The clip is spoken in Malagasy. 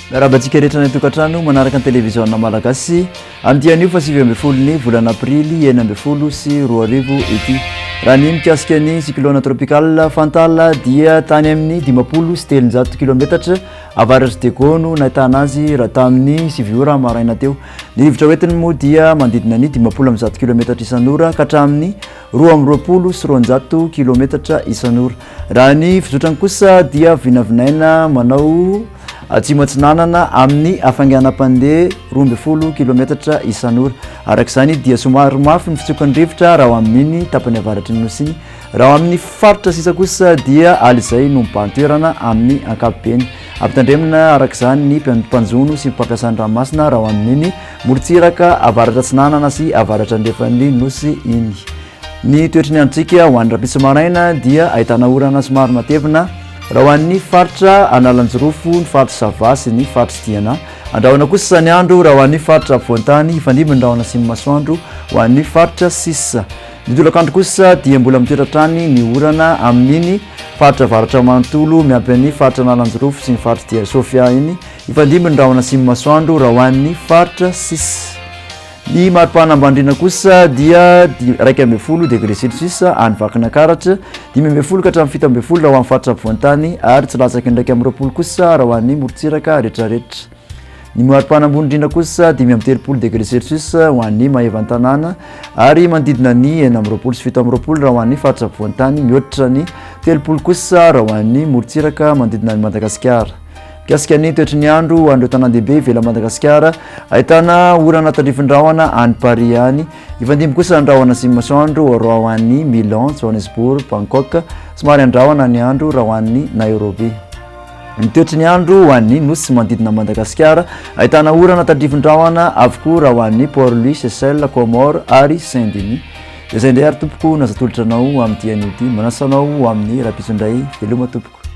Rahabatsika rehetra ny tokantrano manaraka ny televiziona malagasy andian'io fa 7 volana aprily 2020 sy 2020 ity. Raha ny mikasika ny cyclone tropical Fantala dia tany amin'ny 50 sy 300 km avaratra Tegono nahitana azy raha tamin'ny 7 ora maraina teo. Ny rivotra hoentiny moa dia manodidina ny 50 km isan'ora ka hatramin'ny 20 sy 200 km isan'ora. Raha ny fizotrany kosa dia vinavinaina manao Atsimatsinanana amin'ny afanganam-pandeha 20 km isan'ora. Arak'izany dia somary mafy ny fitsokan'ny rivotra raha amin'ny tapany avaratry ny nosy. Raha amin'ny faritra sisa kosa dia alizay no mibantoerana amin'ny ankapobeny. Ampitandremina arak'izany ny mpanjono sy mpampiasan'ny ranomasina raha amin'ny morotsiraka avaratra Atsinanana sy avaratra andrefan'ny nosy iny. Ny toetry ny androntsika ho an'ny rapitsa maraina dia ahitana orana somary matevina raha ho an'ny faritra Analanjirofo, ny faritra Sava sy ny faritra Diana. Andrahoana kosa ny andro raha ho an'ny faritra Ampovoantany, ifandimby ny rahona sy ny masoandro ho an'ny faritra Sisa. Ny tolakandro kosa dia mbola mitoetra-trany ny orana amin'iny faritra Avaratra Manontolo miampy amin'ny faritra Analanjirofo sy ny faritra Dia Sofia iny, ifandimby ny rahona sy ny masoandro raha ho an'ny faritra Sisa. Ny maripana ambandrina kosa dia 12 degré Celsius any Vakinankaratra, 12 ka hatramin'ny 17 raha ho amin'ny faritra Ampovoantany ary tsy latsaky ndraiky amin'ny 20 kosa raha ho an'ny morotsiraka rehetrarehetra. Ny maripana ambony indrindra kosa 13 degré Celsius ho an'ny Mahevantanàna ary manodidina ny 20 sy 17 raha ho an'ny faritra Ampovoantany, mihoatra ny 30 kosa raha ho an'ny morotsiraka manodidina ny Madagasikara. Mikasika ny toetry ny andro andro tanàn-dehibe ivelan'i Madagasikara, ahitana orana tandrifindrahona any Paris any, ifandimby kosa andrahona sy masoandro raha ho an'ny Milan, Johannesburg, Bangkok, somary andrahona ny andro raha ho an'ny Nairobi. Ny toetry ny andro ho an'ny nosy manodidina Madagasikara, ahitana orana tandrifindrahona avokoa raha ho an'ny Port-Louis, Seychelles, Comores ary Saint-Denis. Izay indray ary tompoko nazatolotranao amin'ny dian'io ity, manasanao amin'ny rapitso indray veloma tompoko.